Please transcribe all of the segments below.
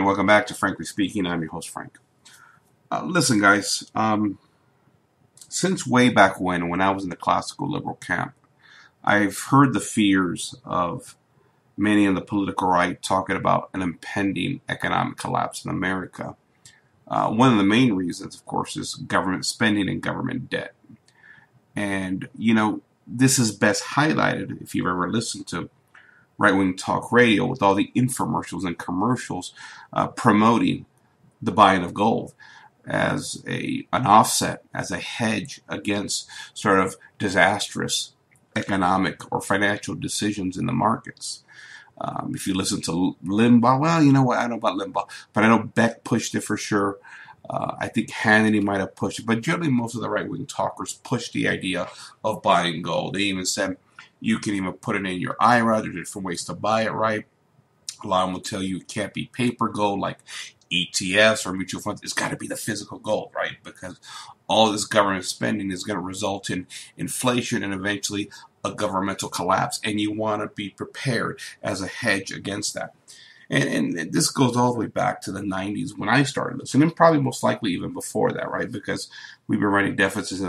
welcome back to Frankly Speaking. I'm your host, Frank. Listen, guys, since way back when I was in the classical liberal camp, I've heard the fears of many in the political right talking about an impending economic collapse in America. One of the main reasons, of course, is government spending and government debt. And, this is best highlighted if you've ever listened to right-wing talk radio with all the infomercials and commercials promoting the buying of gold as an offset, as a hedge against sort of disastrous economic or financial decisions in the markets. If you listen to Limbaugh, well, you know what? I don't know about Limbaugh, but I know Beck pushed it for sure. I think Hannity might have pushed it, but generally most of the right-wing talkers pushed the idea of buying gold. They even said you can even put it in your IRA. There's different ways to buy it, right? A lot of them will tell you it can't be paper gold like ETFs or mutual funds. It's got to be the physical gold, right? Because all this government spending is going to result in inflation and eventually a governmental collapse, and you want to be prepared as a hedge against that. And this goes all the way back to the 90s when I started this, and probably most likely even before that, right? Because we've been running deficits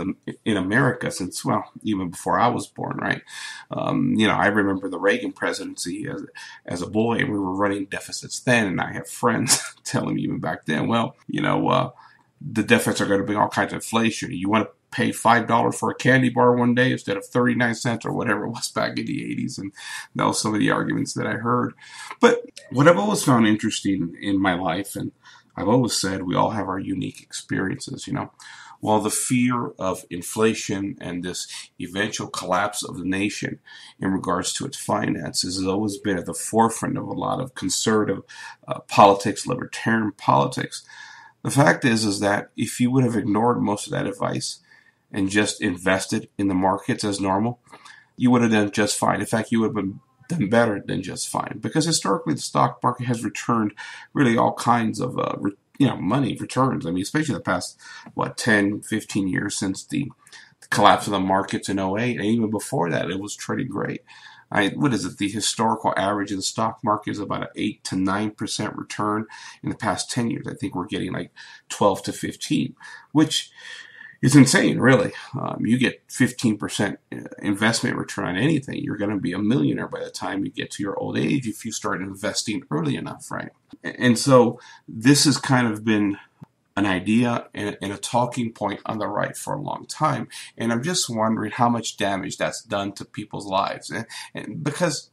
in America since, well, even before I was born, right? I remember the Reagan presidency as a boy, and we were running deficits then, and I have friends telling me even back then, well, the deficits are going to bring all kinds of inflation. You want to pay $5 for a candy bar one day instead of 39 cents or whatever it was back in the 80s. And that was some of the arguments that I heard. But what I've always found interesting in my life, and I've always said we all have our unique experiences, while the fear of inflation and this eventual collapse of the nation in regards to its finances has always been at the forefront of a lot of conservative politics, libertarian politics. The fact is that if you would have ignored most of that advice and just invested in the markets as normal, you would have done just fine. In fact, you would have done better than just fine, because historically the stock market has returned really all kinds of money returns. I mean, especially the past 10, 15 years since the collapse of the markets in '08, and even before that, it was trading great. What is it? The historical average of the stock market is about an 8 to 9% return in the past 10 years. I think we're getting like 12 to 15, which is insane, really. You get 15% investment return on anything, you're going to be a millionaire by the time you get to your old age if you start investing early enough, right? And so this has kind of been an idea and a talking point on the right for a long time. And I'm just wondering how much damage that's done to people's lives. And because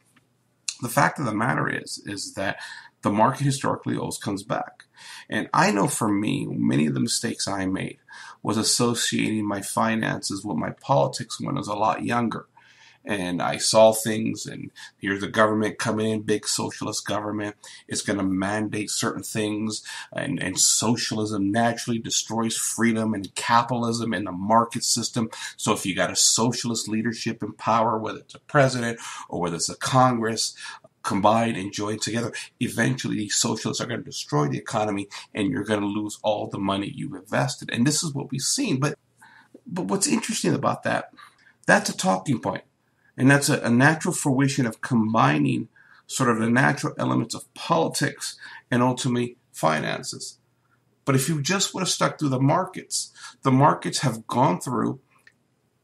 the fact of the matter is that the market historically always comes back. And I know for me, many of the mistakes I made was associating my finances with my politics when I was a lot younger. And I saw things, and here's the government coming in, big socialist government. It's going to mandate certain things, and socialism naturally destroys freedom and capitalism and the market system. So if you got a socialist leadership in power, whether it's a president or whether it's a Congress, combined and joined together, eventually these socialists are going to destroy the economy, and you're going to lose all the money you've invested. And this is what we've seen. But what's interesting about that, that's a talking point. And that's a natural fruition of combining sort of the natural elements of politics and ultimately finances. But if you just would have stuck through the markets have gone through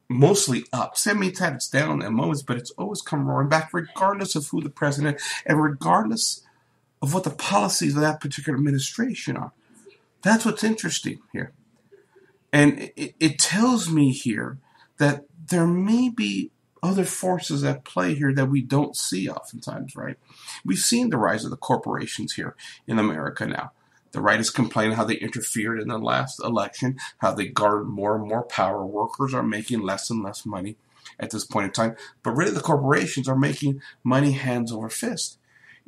mostly up. It's had its down at moments, but it's always come roaring back, regardless of who the president and regardless of what the policies of that particular administration are. That's what's interesting here. And it tells me here that there may be other forces at play here that we don't see oftentimes, right? We've seen the rise of the corporations here in America now. The right is complaining how they interfered in the last election, how they garnered more and more power. Workers are making less and less money at this point in time. But really, the corporations are making money hands over fist.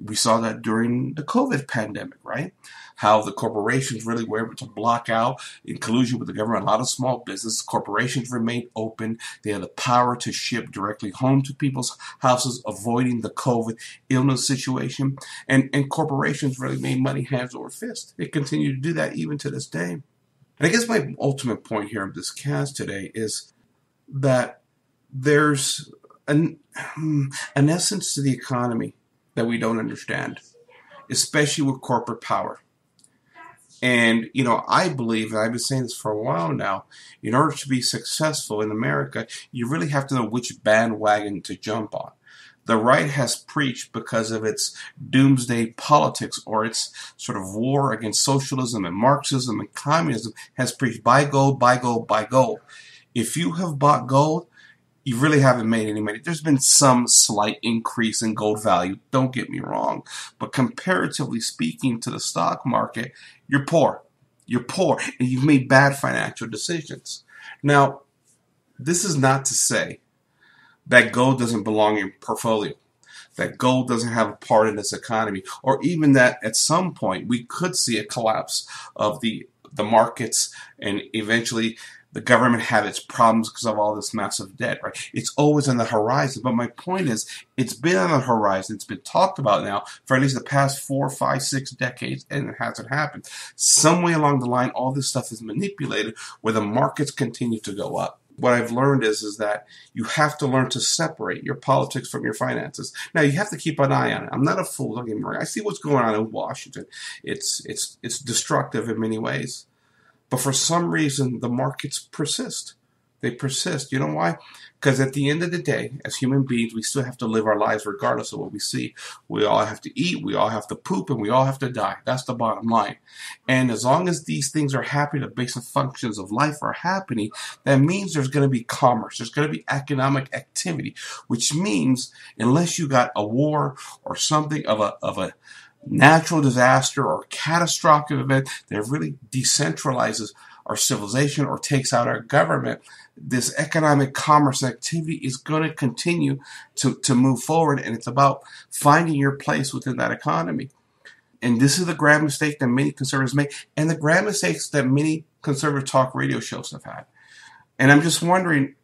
We saw that during the COVID pandemic, right? How the corporations really were able to block out, in collusion with the government, a lot of small business. Corporations remained open. They had the power to ship directly home to people's houses, avoiding the COVID illness situation. And corporations really made money hands over fist. They continue to do that even to this day. And I guess my ultimate point here of this cast today is that there's an essence to the economy that we don't understand. especially with corporate power. And, I believe, and I've been saying this for a while now, in order to be successful in America, you really have to know which bandwagon to jump on. The right has preached, because of its doomsday politics or its sort of war against socialism and Marxism and communism, has preached buy gold, buy gold, buy gold. If you have bought gold, you really haven't made any money. There's been some slight increase in gold value, don't get me wrong. But comparatively speaking to the stock market, you're poor. You're poor, and you've made bad financial decisions. Now, this is not to say that gold doesn't belong in your portfolio, that gold doesn't have a part in this economy, or even that at some point we could see a collapse of the markets, and eventually the government have its problems because of all this massive debt, right? It's always on the horizon. But my point is, it's been on the horizon. It's been talked about now for at least the past 4, 5, 6 decades, and it hasn't happened. Some way along the line, all this stuff is manipulated where the markets continue to go up. What I've learned is that you have to learn to separate your politics from your finances. Now, you have to keep an eye on it. I'm not a fool, don't get me wrong. I see what's going on in Washington. It's destructive in many ways. But for some reason, the markets persist. They persist. You know why? Because at the end of the day, as human beings, we still have to live our lives regardless of what we see. We all have to eat, we all have to poop, and we all have to die. That's the bottom line. And as long as these things are happening, the basic functions of life are happening, that means there's going to be commerce. There's going to be economic activity, which means unless you got a war or something of a natural disaster or catastrophic event that really decentralizes our civilization or takes out our government, this economic commerce activity is going to continue to move forward, and it's about finding your place within that economy. And this is the grand mistake that many conservatives make, and the grand mistakes that many conservative talk radio shows have had. And I'm just wondering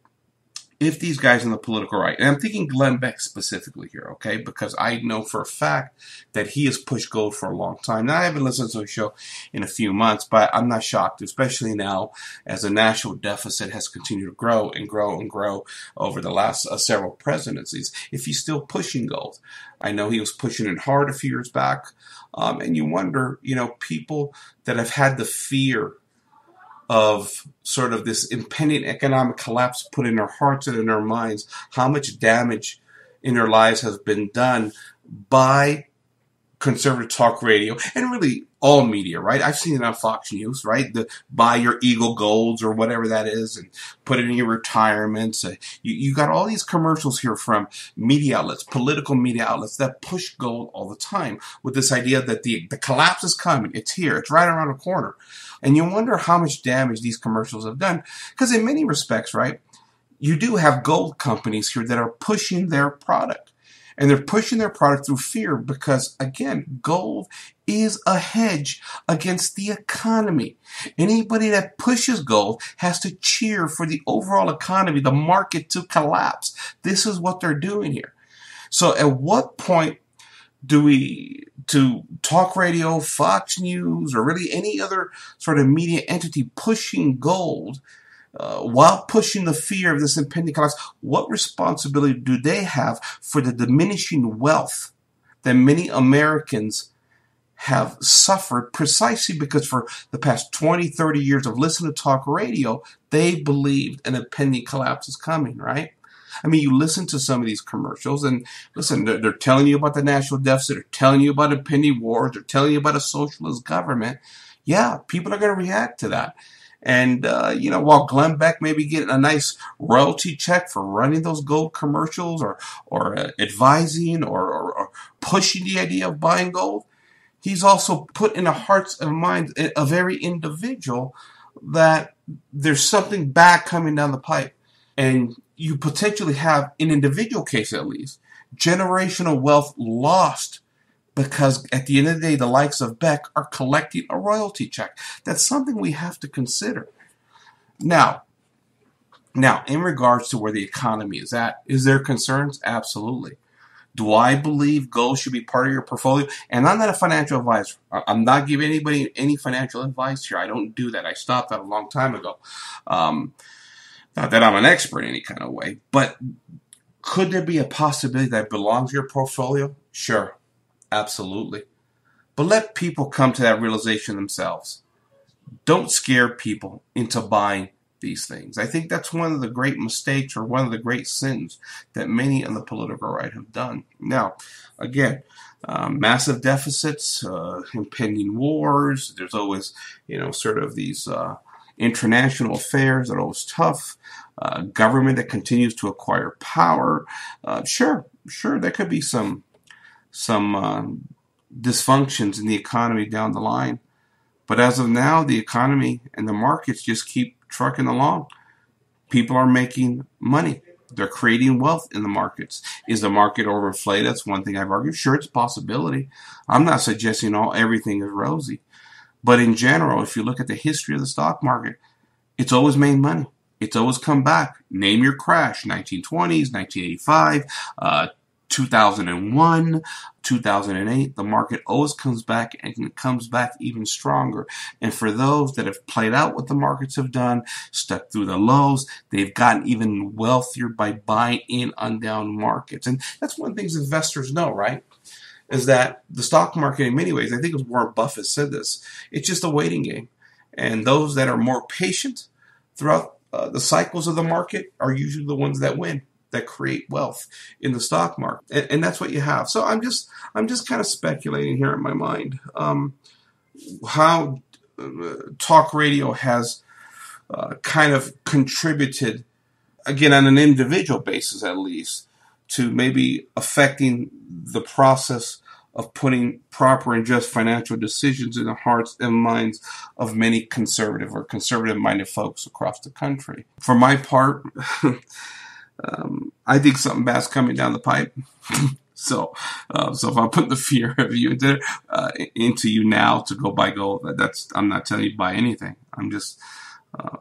if these guys in the political right, and I'm thinking Glenn Beck specifically here, okay, because I know for a fact that he has pushed gold for a long time. Now, I haven't listened to his show in a few months, but I'm not shocked, especially now as the national deficit has continued to grow and grow and grow over the last several presidencies, if he's still pushing gold. I know he was pushing it hard a few years back, and you wonder, people that have had the fear of sort of this impending economic collapse put in their hearts and in their minds, how much damage in their lives has been done by conservative talk radio and really all media, right? I've seen it on Fox News, right? The buy your Eagle Golds or whatever that is and put it in your retirements. You got all these commercials here from media outlets, political media outlets that push gold all the time with this idea that the collapse is coming. It's here. It's right around the corner. And you wonder how much damage these commercials have done. Because in many respects, right, you do have gold companies here that are pushing their product. And they're pushing their product through fear because, again, gold is a hedge against the economy. Anybody that pushes gold has to cheer for the overall economy, the market to collapse. This is what they're doing here. So at what point to talk radio, Fox News, or really any other sort of media entity pushing gold, while pushing the fear of this impending collapse, what responsibility do they have for the diminishing wealth that many Americans have suffered precisely because for the past 20, 30 years of listening to talk radio, they believed an impending collapse is coming, right? I mean, you listen to some of these commercials and listen, they're telling you about the national deficit, they're telling you about impending wars, they're telling you about a socialist government. Yeah, people are going to react to that. And, while Glenn Beck may be getting a nice royalty check for running those gold commercials or advising or pushing the idea of buying gold, he's also put in the hearts and minds of every individual that there's something bad coming down the pipe. And you potentially have, in individual case at least, generational wealth lost because at the end of the day, the likes of Beck are collecting a royalty check. That's something we have to consider. Now, in regards to where the economy is at, is there concerns? Absolutely. Do I believe gold should be part of your portfolio? And I'm not a financial advisor. I'm not giving anybody any financial advice here. I don't do that. I stopped that a long time ago. Not that I'm an expert in any kind of way, but could there be a possibility that it belongs to your portfolio? Sure, absolutely. But let people come to that realization themselves. Don't scare people into buying these things. I think that's one of the great mistakes, or one of the great sins that many on the political right have done. Now, again, massive deficits, impending wars. There's always, sort of these international affairs that are always tough. Government that continues to acquire power. Sure, there could be some dysfunctions in the economy down the line. But as of now, the economy and the markets just keep trucking along. People are making money. They're creating wealth in the markets. Is the market overinflated? That's one thing I've argued. Sure, it's a possibility. I'm not suggesting everything is rosy. But in general, if you look at the history of the stock market, it's always made money. It's always come back. Name your crash, 1920s, 1985, 2001, 2008, the market always comes back, and it comes back even stronger. And for those that have played out what the markets have done, stuck through the lows, they've gotten even wealthier by buying in on down markets. And that's one of the things investors know, right? Is that the stock market, in many ways, I think it was Warren Buffett said this, it's just a waiting game. And those that are more patient throughout the cycles of the market are usually the ones that win, that create wealth in the stock market. And that's what you have. So I'm just kind of speculating here in my mind how talk radio has kind of contributed, again, on an individual basis at least, to maybe affecting the process of putting proper and just financial decisions in the hearts and minds of many conservative or conservative-minded folks across the country. For my part, I think something bad's coming down the pipe. So if I'm putting the fear of you into you now to go buy gold, I'm not telling you to buy anything. I'm just,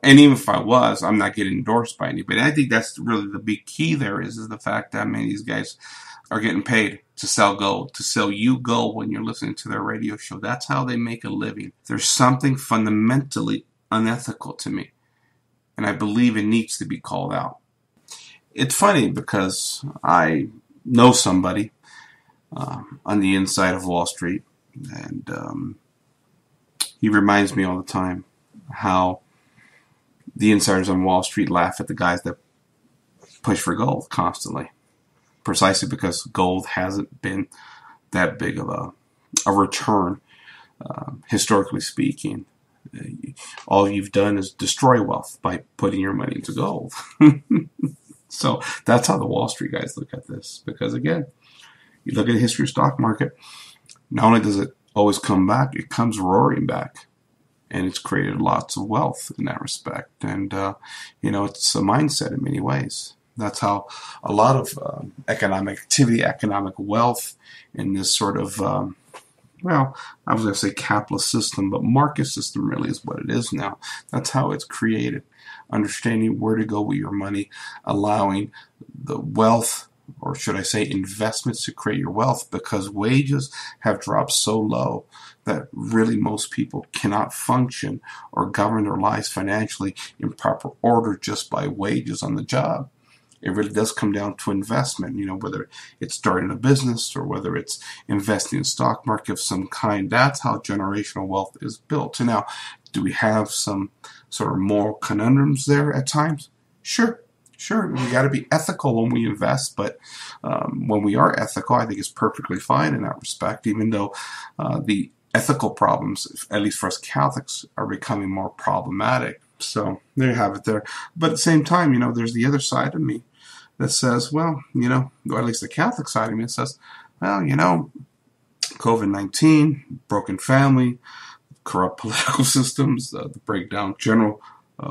and even if I was, I'm not getting endorsed by anybody. I think that's really the big key there is the fact that many of these guys are getting paid to sell gold, to sell you gold when you're listening to their radio show. That's how they make a living. There's something fundamentally unethical to me, and I believe it needs to be called out. It's funny because I know somebody on the inside of Wall Street, and he reminds me all the time how the insiders on Wall Street laugh at the guys that push for gold constantly, precisely because gold hasn't been that big of a return, historically speaking. All you've done is destroy wealth by putting your money into gold. So that's how the Wall Street guys look at this. Because again, you look at the history of the stock market, not only does it always come back, it comes roaring back. And it's created lots of wealth in that respect. And, it's a mindset in many ways. That's how a lot of economic activity, economic wealth in this sort of, I was going to say capitalist system, but market system really is what it is now. That's how it's created. Understanding where to go with your money, allowing the wealth, or should I say investments, to create your wealth, because wages have dropped so low that really most people cannot function or govern their lives financially in proper order just by wages on the job. It really does come down to investment, whether it's starting a business or whether it's investing in stock market of some kind. That's how generational wealth is built. And now, do we have some sort of moral conundrums there at times? Sure. We got to be ethical when we invest, but when we are ethical, I think it's perfectly fine in that respect, even though the ethical problems, at least for us Catholics, are becoming more problematic. So there you have it there. But at the same time, there's the other side of me that says, well, or at least the Catholic side of me that says, well, COVID-19, broken family, corrupt political systems, the breakdown general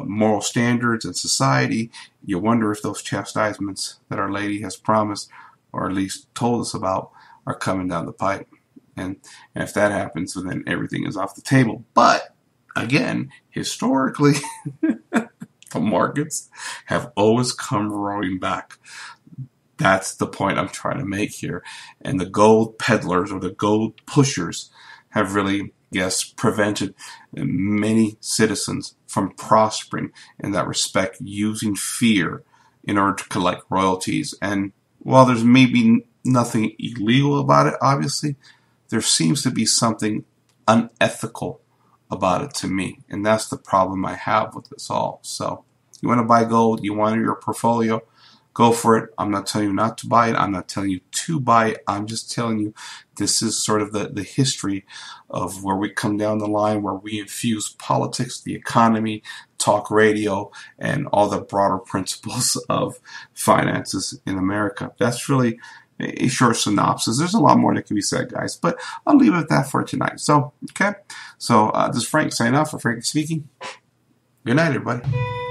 moral standards in society. You wonder if those chastisements that Our Lady has promised, or at least told us about, are coming down the pipe. And if that happens, then everything is off the table. But again, historically, the markets have always come roaring back. That's the point I'm trying to make here. And the gold peddlers, or the gold pushers, have really, prevented many citizens from prospering in that respect, using fear in order to collect royalties. And while there's maybe nothing illegal about it, obviously, there seems to be something unethical about it to me. And that's the problem I have with this all. So you want to buy gold, you want your portfolio, go for it. I'm not telling you not to buy it. I'm not telling you to buy it. I'm just telling you this is sort of the history of where we come down the line, where we infuse politics, the economy, talk radio, and all the broader principles of finances in America. That's really a short synopsis. There's a lot more that can be said, guys, but I'll leave it at that for tonight. So, okay. So this is Frank signing off for Frank Speaking. Good night, everybody.